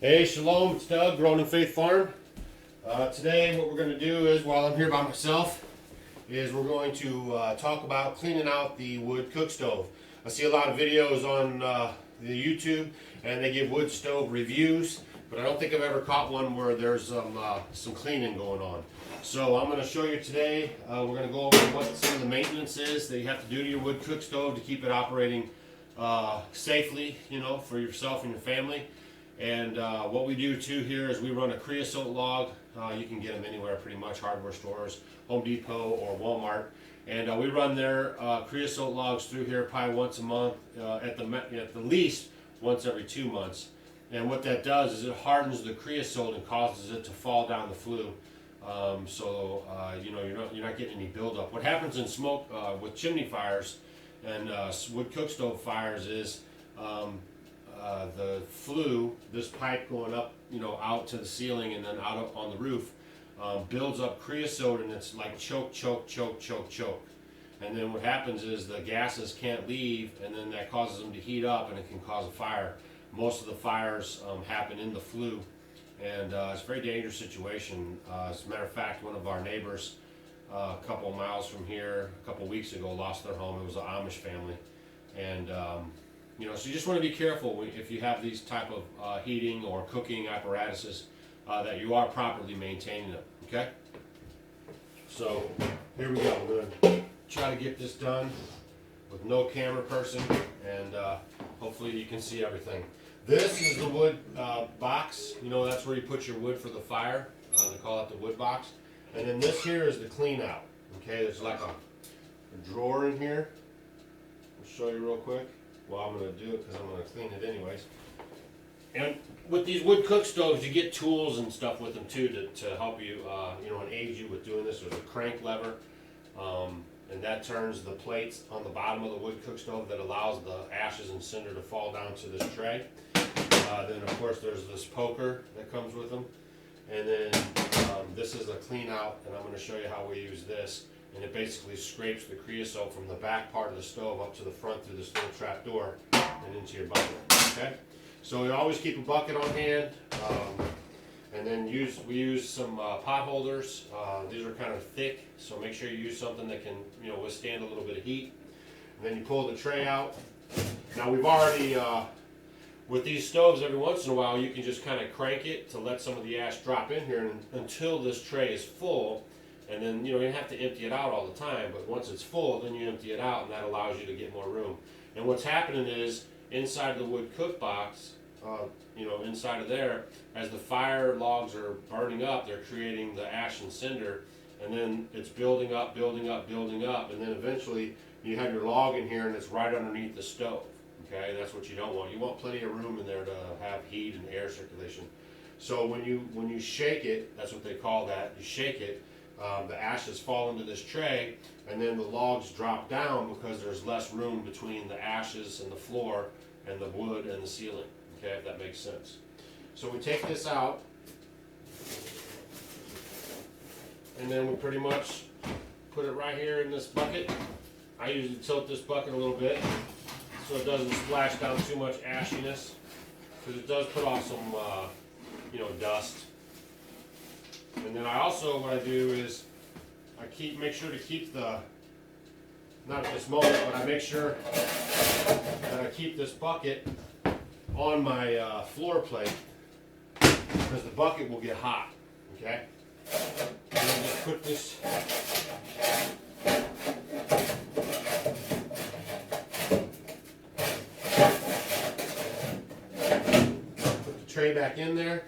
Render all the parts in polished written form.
Hey, Shalom, it's Doug, Grown in Faith Farm. Today what we're going to do is, while I'm here by myself, is we're going to talk about cleaning out the wood cook stove. I see a lot of videos on the YouTube and they give wood stove reviews, but I don't think I've ever caught one where there's some cleaning going on. So I'm going to show you today, we're going to go over what some of the maintenance is that you have to do to your wood cook stove to keep it operating safely, for yourself and your family. And what we do too here is we run a creosote log. You can get them anywhere pretty much, hardware stores, Home Depot or Walmart. And we run their creosote logs through here probably once a month, at the least once every 2 months. And what that does is it hardens the creosote and causes it to fall down the flue. You're not getting any buildup. What happens in smoke with chimney fires and wood cook stove fires is the flue, this pipe going up, out to the ceiling and then out on the roof, builds up creosote, and it's like choke. And then what happens is the gases can't leave, and then that causes them to heat up, and it can cause a fire. Most of the fires happen in the flue, and it's a very dangerous situation. As a matter of fact, one of our neighbors a couple of miles from here, a couple of weeks ago, lost their home. It was an Amish family, and so you just want to be careful if you have these type of heating or cooking apparatuses that you are properly maintaining them. Okay. So here we go. We're going to try to get this done with no camera person, and hopefully you can see everything. This is the wood box. That's where you put your wood for the fire. They call it the wood box. And then this here is the clean out. Okay, there's like a drawer in here. I'll show you real quick. Well, I'm going to do it because I'm going to clean it anyways. And with these wood cook stoves, you get tools and stuff with them too to help you, and aid you with doing this. There's a crank lever, and that turns the plates on the bottom of the wood cook stove that allows the ashes and cinder to fall down to this tray. Then of course there's this poker that comes with them. And then this is a clean out, and I'm going to show you how we use this. And it basically scrapes the creosote from the back part of the stove up to the front through this little trap door and into your bucket. Okay, so we always keep a bucket on hand, and then we use some pot holders. These are kind of thick, so make sure you use something that can withstand a little bit of heat. And then you pull the tray out. Now we've already with these stoves, every once in a while you can just kind of crank it to let some of the ash drop in here until this tray is full. And then, you don't have to empty it out all the time, but once it's full, then you empty it out, and that allows you to get more room. And what's happening is, inside the wood cook box, inside of there, as the fire logs are burning up, they're creating the ash and cinder, and then it's building up, and then eventually you have your log in here, and it's right underneath the stove. Okay, that's what you don't want. You want plenty of room in there to have heat and air circulation. So when you shake it, that's what they call that, you shake it, the ashes fall into this tray, and then the logs drop down because there's less room between the ashes and the floor and the wood and the ceiling. Okay, if that makes sense. So we take this out, and then we pretty much put it right here in this bucket. I usually tilt this bucket a little bit so it doesn't splash down too much ashiness, because it does put off some dust. And then what I do is make sure to keep not at this moment, but I make sure that I keep this bucket on my floor plate, because the bucket will get hot. Okay? And then just put this tray back in there.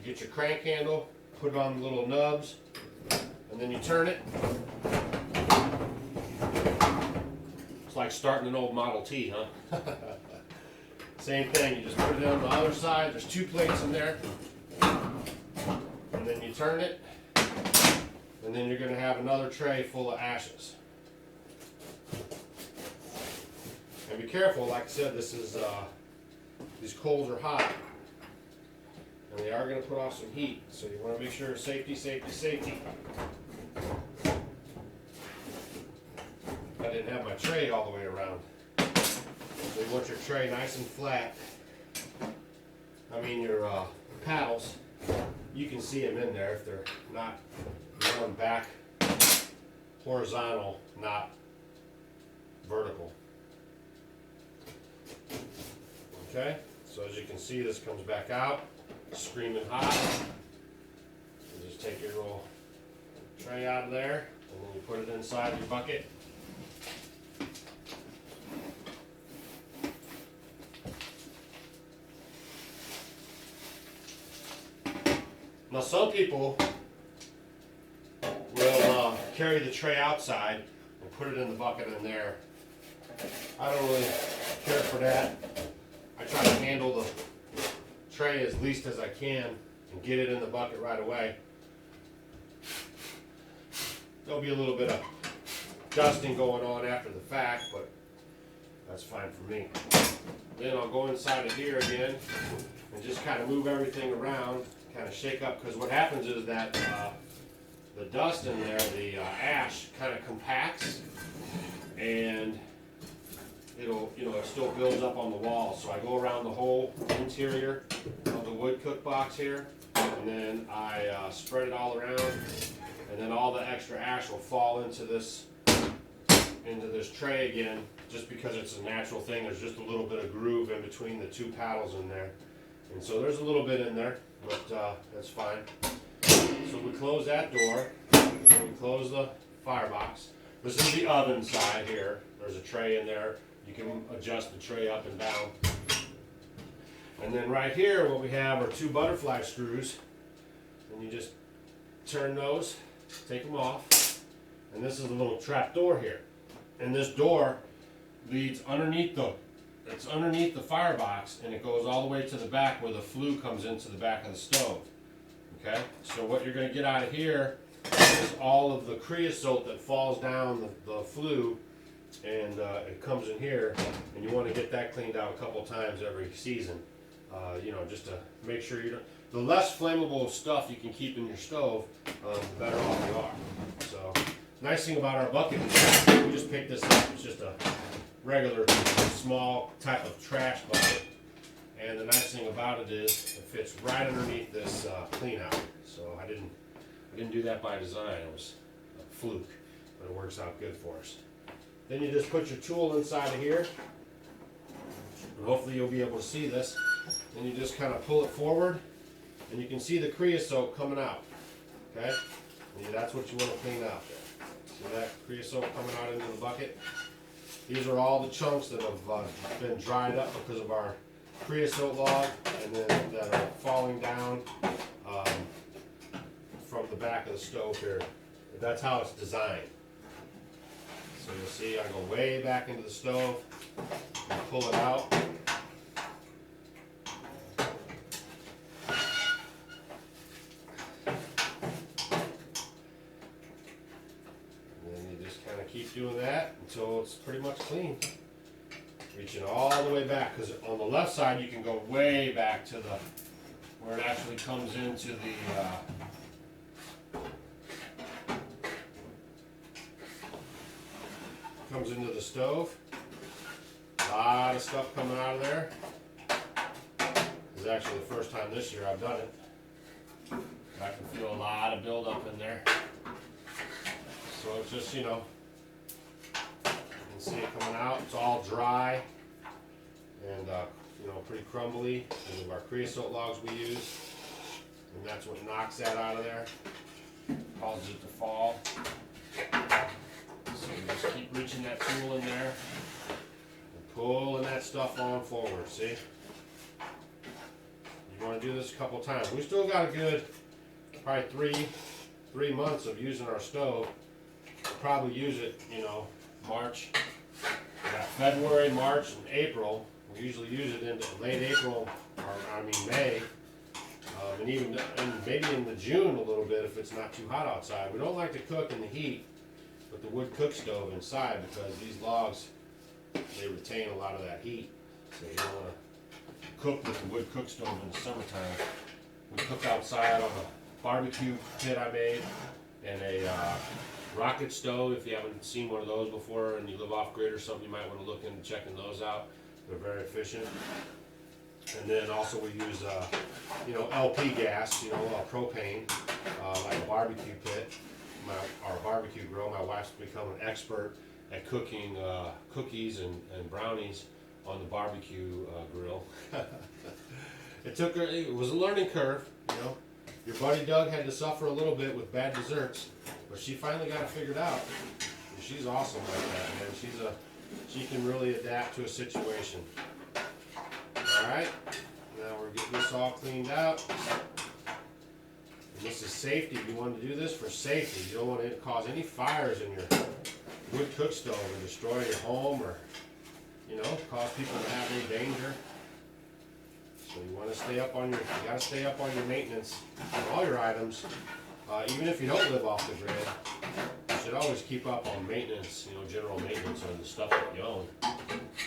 You get your crank handle, put it on the little nubs, and then you turn it. It's like starting an old Model T, huh? Same thing, you just put it on the other side. There's 2 plates in there. And then you turn it, and then you're going to have another tray full of ashes. And be careful, like I said, these coals are hot. And they are going to put off some heat, so you want to make sure safety. I didn't have my tray all the way around. So you want your tray nice and flat. your paddles, you can see them in there if they're not going back horizontal, not vertical. Okay, so as you can see, this comes back out, screaming hot. You just take your little tray out of there, and then you put it inside your bucket. Now some people will carry the tray outside and put it in the bucket in there. I don't really care for that. I try to handle the tray as least as I can and get it in the bucket right away. There'll be a little bit of dusting going on after the fact, but that's fine for me. Then I'll go inside of here again and just kind of move everything around, kind of shake up, because what happens is that the dust in there, the ash kind of compacts, and it still builds up on the wall. So I go around the whole interior of the wood cook box here, and then I spread it all around, and then all the extra ash will fall into this tray again, just because it's a natural thing. There's just a little bit of groove in between the two paddles in there, and so there's a little bit in there, but that's fine. So we close that door, and we close the firebox. This is the oven side here. There's a tray in there. You can adjust the tray up and down. And then right here, what we have are two butterfly screws, and you just turn those, take them off, and this is a little trap door here. And this door leads underneath it's underneath the firebox, and it goes all the way to the back where the flue comes into the back of the stove. Okay, so what you're going to get out of here is all of the creosote that falls down the flue, and it comes in here, and you want to get that cleaned out a couple times every season. Just to make sure you don't. The less flammable stuff you can keep in your stove, the better off you are. So, nice thing about our bucket is we just picked this up. It's just a regular small type of trash bucket, and the nice thing about it is it fits right underneath this clean out. So I didn't do that by design. It was a fluke, but it works out good for us. Then you just put your tool inside of here, and hopefully you'll be able to see this. Then you just kind of pull it forward, and you can see the creosote coming out. Okay, and that's what you want to clean out there. See that creosote coming out into the bucket? These are all the chunks that have been dried up because of our creosote log, and then that are falling down from the back of the stove here. That's how it's designed. So you'll see I go way back into the stove and pull it out. Keep doing that until it's pretty much clean. Reaching all the way back, because on the left side you can go way back to where it actually comes into the stove. A lot of stuff coming out of there. This is actually the first time this year I've done it. I can feel a lot of buildup in there. So it's just, see it coming out. It's all dry and pretty crumbly because of our creosote logs we use, and that's what knocks that out of there, causes it to fall. So you just keep reaching that tool in there and pulling that stuff on forward. See, you want to do this a couple times. We still got a good probably three months of using our stove. We'll probably use it March. We got February, March, and April. We usually use it into late April, May, and even maybe into June a little bit if it's not too hot outside. We don't like to cook in the heat with the wood cook stove inside because these logs, they retain a lot of that heat. So you don't want to cook with the wood cook stove in the summertime. We cook outside on a barbecue pit I made and a rocket stove. If you haven't seen one of those before and you live off grid or something, you might want to look into checking those out. They're very efficient. And then also we use, LP gas, propane, like a barbecue pit, our barbecue grill. My wife's become an expert at cooking cookies and brownies on the barbecue grill. It was a learning curve, Your buddy Doug had to suffer a little bit with bad desserts, but she finally got it figured out. And she's awesome like that, man. She can really adapt to a situation. Alright, now we're getting this all cleaned out. And this is safety. You want to do this for safety. You don't want to cause any fires in your wood cook stove or destroy your home or, cause people to have any danger. So you want to stay up on you gotta stay up on your maintenance on all your items. Even if you don't live off the grid, you should always keep up on maintenance, general maintenance on the stuff that you own.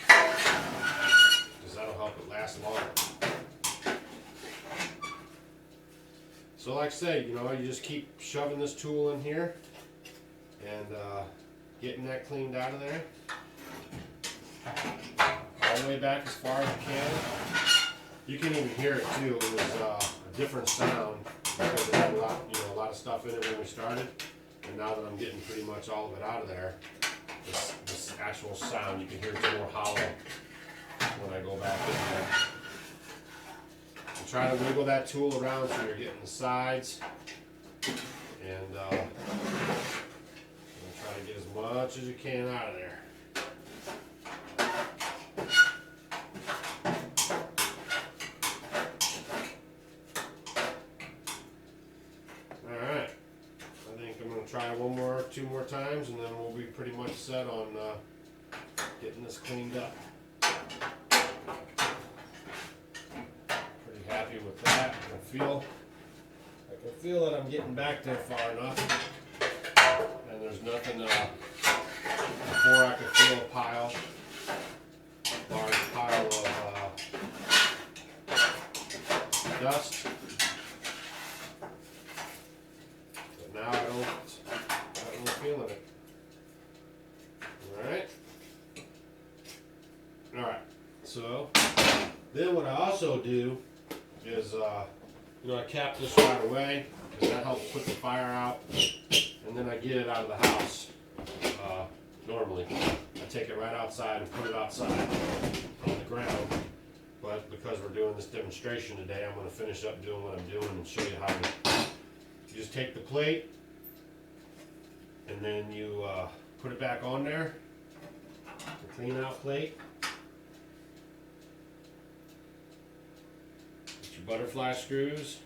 Because that'll help it last longer. So like I say, you just keep shoving this tool in here and getting that cleaned out of there. All the way back as far as you can. You can even hear it too. It was a different sound because it had a lot of stuff in it when we started. And now that I'm getting pretty much all of it out of there, this actual sound, you can hear it's more hollow when I go back in there. And try to wiggle that tool around so you're getting the sides. And try to get as much as you can out of there. Try two more times, and then we'll be pretty much set on getting this cleaned up. Pretty happy with that. I can feel that I'm getting back there far enough, and there's nothing before I could feel a large pile of dust. But now I don't feeling it. Alright, so then what I also do is I cap this right away because that helps put the fire out, and then I get it out of the house. Normally I take it right outside and put it outside on the ground, but because we're doing this demonstration today, I'm going to finish up doing what I'm doing and show you how you just take the plate and then you put it back on there, the clean out plate. Get your butterfly screws.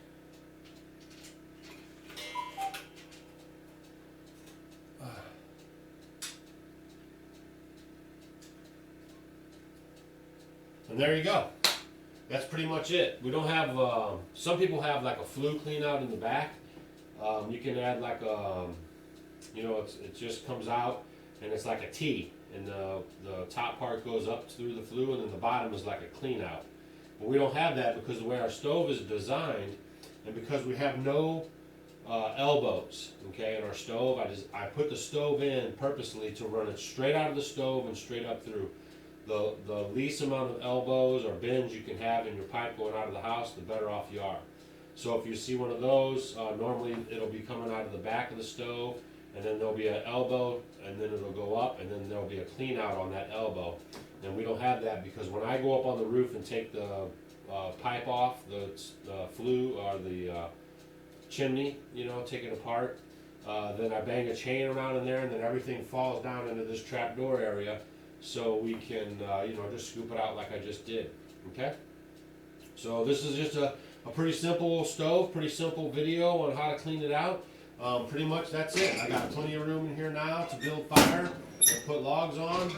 And there you go. That's pretty much it. We don't have, some people have like a flue clean out in the back. You can add like a, it just comes out and it's like a T, and the top part goes up through the flue, and then the bottom is like a clean out. But we don't have that because the way our stove is designed, and because we have no elbows, okay, in our stove. I put the stove in purposely to run it straight out of the stove and straight up through. The least amount of elbows or bends you can have in your pipe going out of the house, the better off you are. So if you see one of those, normally it'll be coming out of the back of the stove, and then there'll be an elbow, and then it'll go up, and then there'll be a clean out on that elbow. And we don't have that because when I go up on the roof and take the pipe off, the flue or the chimney, take it apart, then I bang a chain around in there, and then everything falls down into this trap door area, so we can just scoop it out like I just did. Okay, so this is just a pretty simple stove, pretty simple video on how to clean it out. Pretty much that's it. I got plenty of room in here now to build fire and put logs on.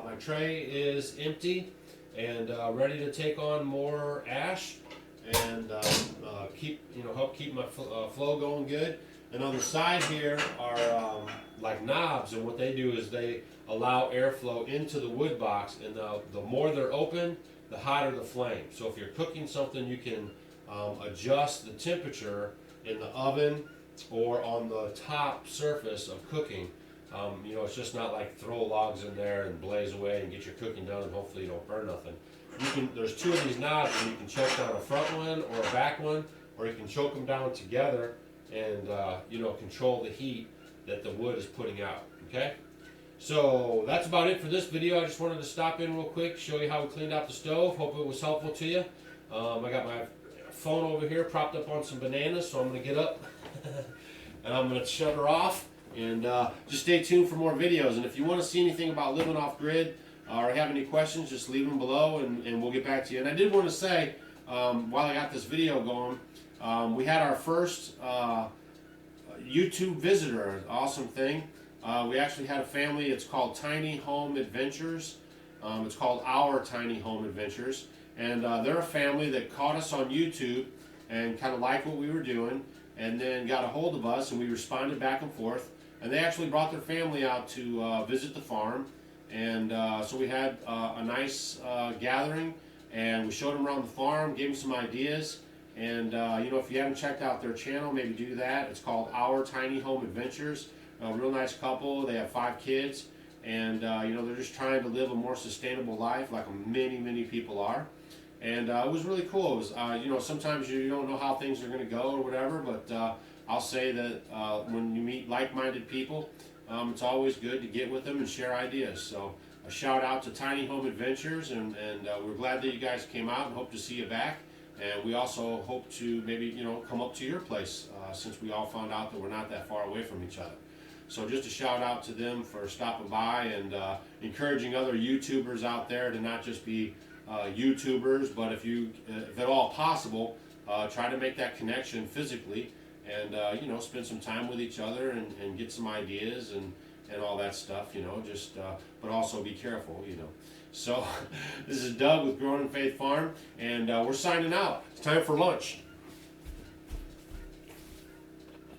My tray is empty and ready to take on more ash and help keep my flow going good. And on the side here are like knobs, and what they do is they allow airflow into the wood box, and the more they're open, the hotter the flame. So if you're cooking something, you can adjust the temperature in the oven or on the top surface of cooking. It's just not like throw logs in there and blaze away and get your cooking done and hopefully you don't burn nothing. there's two of these knobs, and you can choke down a front one or a back one, or you can choke them down together and control the heat that the wood is putting out. Okay, so that's about it for this video. I just wanted to stop in real quick, show you how we cleaned out the stove. Hope it was helpful to you. I got my phone over here propped up on some bananas, so I'm going to get up and I'm going to shut her off, and just stay tuned for more videos. And if you want to see anything about living off grid or have any questions, just leave them below and we'll get back to you. And I did want to say, while I got this video going, we had our first YouTube visitor, an awesome thing. We actually had a family. It's called Tiny Home Adventures. It's called Our Tiny Home Adventures. And they're a family that caught us on YouTube and kind of liked what we were doing, and then got a hold of us, and we responded back and forth. And they actually brought their family out to visit the farm. And so we had a nice gathering, and we showed them around the farm, gave them some ideas. And if you haven't checked out their channel, maybe do that. It's called Our Tiny Home Adventures. A real nice couple. They have 5 kids, and they're just trying to live a more sustainable life, like many people are. And it was really cool. It was, sometimes you don't know how things are going to go or whatever, but I'll say that when you meet like-minded people, it's always good to get with them and share ideas. So a shout out to Tiny Home Adventures, and we're glad that you guys came out and hope to see you back. And we also hope to maybe come up to your place, since we all found out that we're not that far away from each other. So just a shout out to them for stopping by, and encouraging other YouTubers out there to not just be YouTubers, but if at all possible, try to make that connection physically, and spend some time with each other and get some ideas and all that stuff, but also be careful, So this is Doug with Growing in Faith Farm, and we're signing out. It's time for lunch.